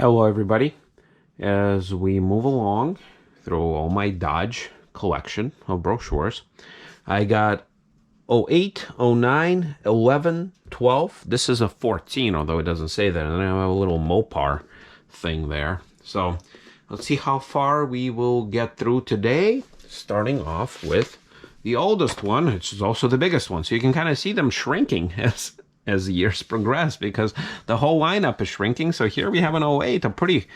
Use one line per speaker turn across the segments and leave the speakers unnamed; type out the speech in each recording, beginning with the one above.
Hello everybody. As we move along through all my Dodge collection of brochures, I got 08, 09, 11, 12. This is a 14, although it doesn't say that. And I have a little Mopar thing there. So let's see how far we will get through today, starting off with the oldest one, which is also the biggest one. So you can kind of see them shrinking as the years progress, because the whole lineup is shrinking. So here we have an 08, a pretty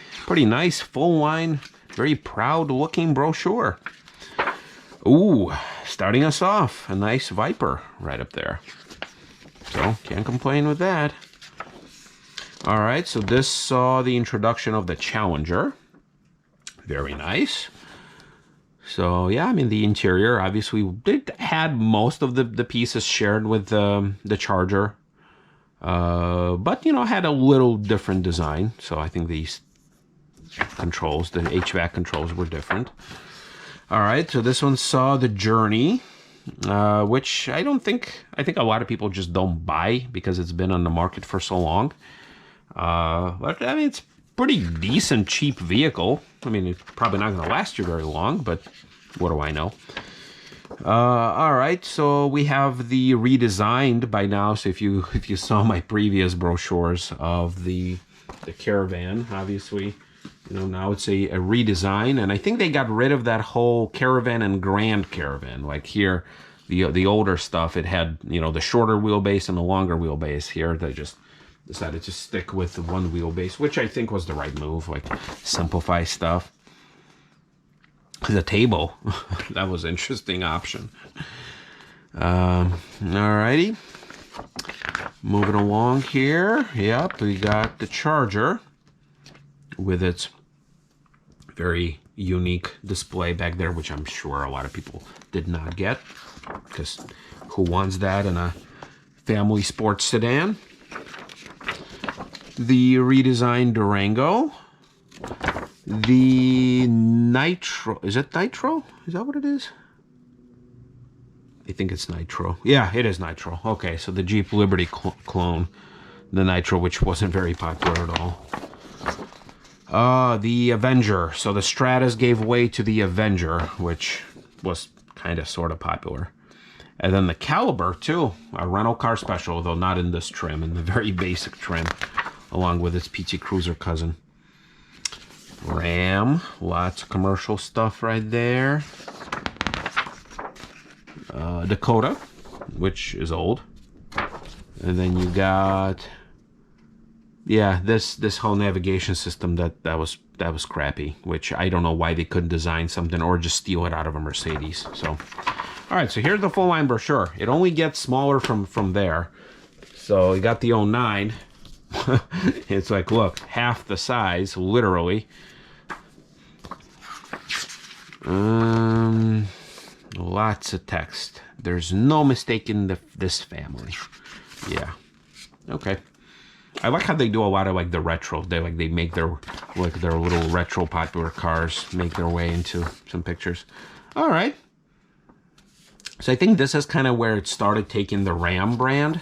nice full line, very proud looking brochure. Ooh, starting us off, a nice Viper right up there. So can't complain with that. All right, so this saw the introduction of the Challenger. Very nice. So yeah, I mean, the interior obviously it had most of the pieces shared with the Charger. But, you know, had a little different design. So I think these controls, the HVAC controls, were different. All right, so this one saw the Journey, which I think a lot of people just don't buy because it's been on the market for so long. But I mean, it's pretty decent, cheap vehicle. I mean, it's probably not going to last you very long, but what do I know? All right, so we have the redesigned by now. So if you saw my previous brochures of the Caravan, obviously, you know, now it's a redesign, and I think they got rid of that whole Caravan and Grand Caravan. Like here, the older stuff, it had, you know, the shorter wheelbase and the longer wheelbase. Here they just decided to stick with the one wheelbase, which I think was the right move, like simplify stuff. The table, that was an interesting option. Alrighty, moving along here. Yep, we got the Charger with its very unique display back there, which I'm sure a lot of people did not get, because who wants that in a family sports sedan? The redesigned Durango. The Nitro, is it Nitro? Is that what it is? I think it's Nitro. Yeah, it is Nitro. Okay, so the Jeep Liberty clone, the Nitro, which wasn't very popular at all. The Avenger. So the Stratus gave way to the Avenger, which was kind of sort of popular. And then the Caliber, too, a rental car special, though not in this trim, in the very basic trim, along with its PT Cruiser cousin. Ram, lots of commercial stuff right there. Dakota, which is old. And then you got, yeah, this whole navigation system that was crappy, which I don't know why they couldn't design something or just steal it out of a Mercedes. So, all right, so here's the full line brochure. It only gets smaller from there. So you got the 09. It's like, look, half the size, literally. Lots of text. There's no mistaking this family. Yeah. Okay. I like how they do a lot of like the retro. They make their little retro popular cars make their way into some pictures. All right. So I think this is kind of where it started taking the Ram brand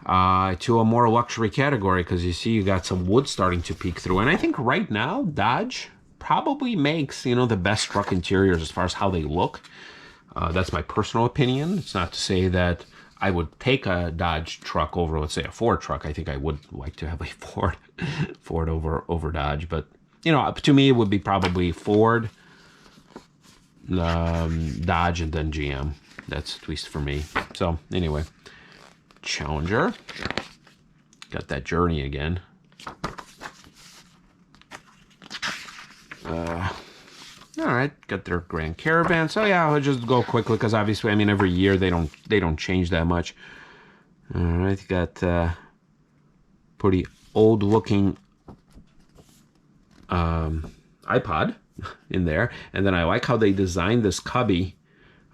to a more luxury category, because you see you got some wood starting to peek through. And I think right now Dodge probably makes, you know, the best truck interiors as far as how they look. That's my personal opinion. It's not to say that I would take a Dodge truck over, let's say, a Ford truck. I think I would like to have a Ford over Dodge. But, you know, to me, it would be probably Ford, Dodge, and then GM. That's at least for me. So, anyway, Challenger. Got that Journey again. All right, got their Grand Caravan. So yeah, I'll just go quickly because obviously, I mean, every year they don't change that much. All right, got pretty old looking iPod in there, and then I like how they designed this cubby,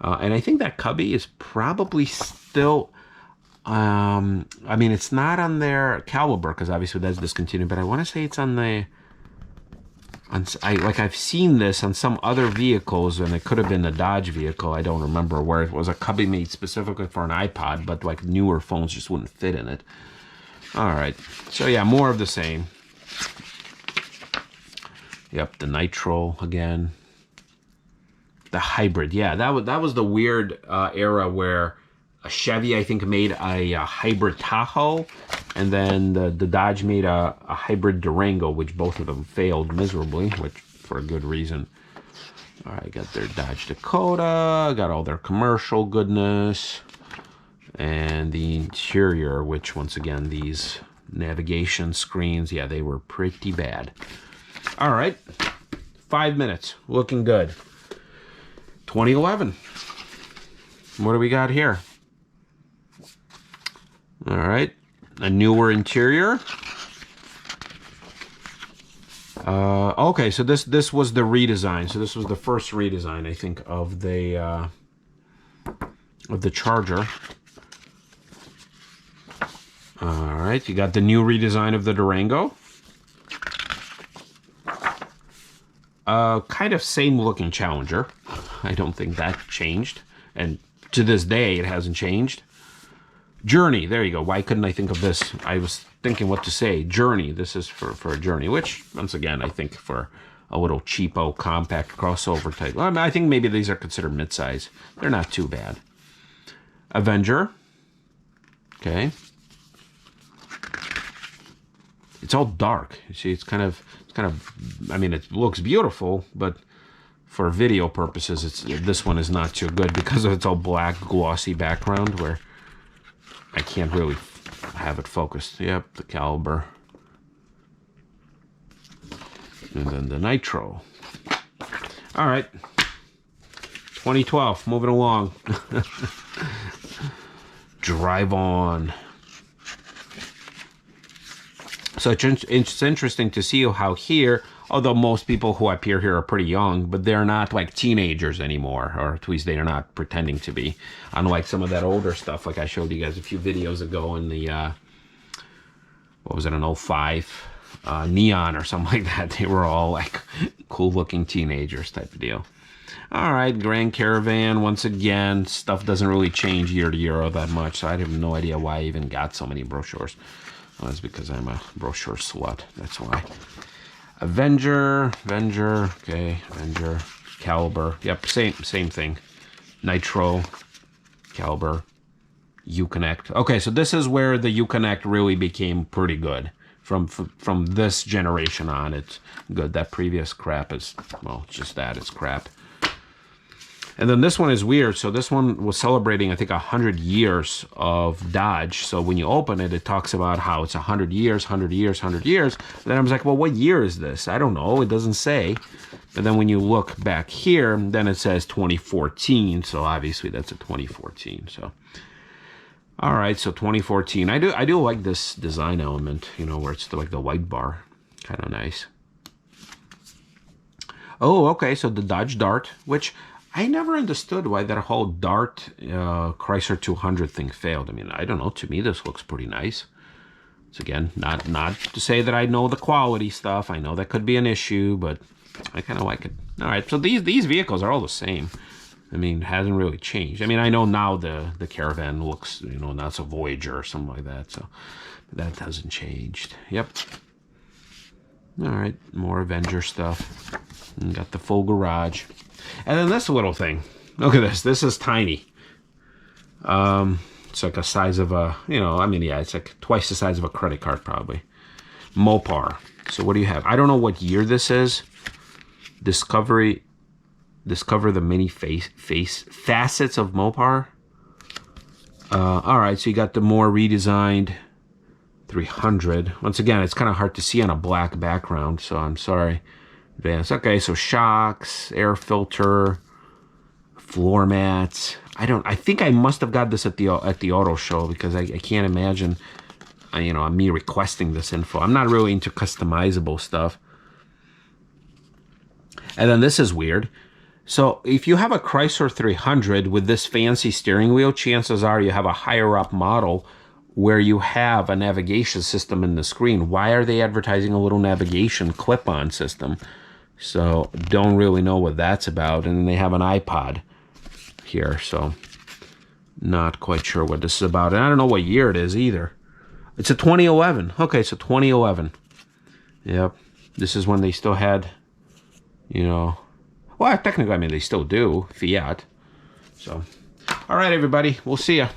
and I think that cubby is probably still. I mean, it's not on their Caliber because obviously that's discontinued, but I want to say it's on the. I've seen this on some other vehicles, and it could have been a Dodge vehicle. I don't remember where it was a cubby made specifically for an iPod, but like newer phones just wouldn't fit in it. All right, so yeah, more of the same. Yep, the nitro again. The hybrid, yeah, that was the weird era where a Chevy, I think, made a hybrid Tahoe, and then the Dodge made a hybrid Durango, which both of them failed miserably, which for a good reason. All right, got their Dodge Dakota, got all their commercial goodness, and the interior, which once again, these navigation screens, yeah, they were pretty bad. All right, 5 minutes, looking good. 2011. What do we got here? All right, a newer interior. Okay, so this was the redesign. So this was the first redesign, I think, of the Charger. All right, you got the new redesign of the Durango. Kind of same looking Challenger. I don't think that changed, and to this day it hasn't changed. Journey, there you go. Why couldn't I think of this? I was thinking what to say. Journey, this is for a Journey, which once again I think for a little cheapo compact crossover type. Well, I think maybe these are considered midsize. They're not too bad. Avenger, okay. It's all dark. You see, it's kind of. I mean, it looks beautiful, but for video purposes, this one is not too good because of its all black glossy background where I can't really have it focused. Yep, the caliber. And then the nitro. All right. 2012, moving along. Drive on. So it's interesting to see how here, although most people who appear here are pretty young, but they're not like teenagers anymore, or at least they are not pretending to be. Unlike some of that older stuff, like I showed you guys a few videos ago in the, what was it, an 05 Neon or something like that. They were all like cool looking teenagers type of deal. All right, Grand Caravan, once again, stuff doesn't really change year to year all that much, so I have no idea why I even got so many brochures. Well, that's because I'm a brochure slut, that's why. Avenger, okay, Avenger, Caliber, yep, same thing. Nitro, Caliber, Uconnect. Okay, so this is where the Uconnect really became pretty good. From this generation on, it's good. That previous crap is, well, it's just that, it's crap. And then this one is weird. So this one was celebrating, I think, 100 years of Dodge. So when you open it, it talks about how it's 100 years, 100 years, 100 years. And then I was like, well, what year is this? I don't know. It doesn't say. And then when you look back here, then it says 2014. So obviously that's a 2014. So, all right. So 2014. I do like this design element, you know, where it's like the white bar. Kind of nice. Oh, okay. So the Dodge Dart, which I never understood why that whole Dart Chrysler 200 thing failed. I mean, I don't know. To me, this looks pretty nice. It's again, not to say that I know the quality stuff. I know that could be an issue, but I kind of like it. All right, so these vehicles are all the same. I mean, it hasn't really changed. I mean, I know now the Caravan looks, you know, now it's a Voyager or something like that. So that hasn't changed. Yep. All right, more Avenger stuff. And got the full garage. And then this little thing. Look at this. This is tiny. It's like a size of a, you know, I mean, yeah, it's like twice the size of a credit card probably. Mopar. So what do you have? I don't know what year this is. Discover the many facets of Mopar. All right, so you got the more redesigned 300. Once again, it's kind of hard to see on a black background, so I'm sorry. Advanced. Okay, so shocks, air filter, floor mats. I think I must have got this at the auto show because I can't imagine, you know, me requesting this info. I'm not really into customizable stuff. And then this is weird. So if you have a Chrysler 300 with this fancy steering wheel, chances are you have a higher up model where you have a navigation system in the screen. Why are they advertising a little navigation clip-on system? So don't really know what that's about. And then they have an iPod here, so not quite sure what this is about. And I don't know what year it is either. It's a 2011. Okay, so 2011. Yep. This is when they still had, you know, well, technically, I mean, they still do, Fiat. So, all right, everybody. We'll see ya.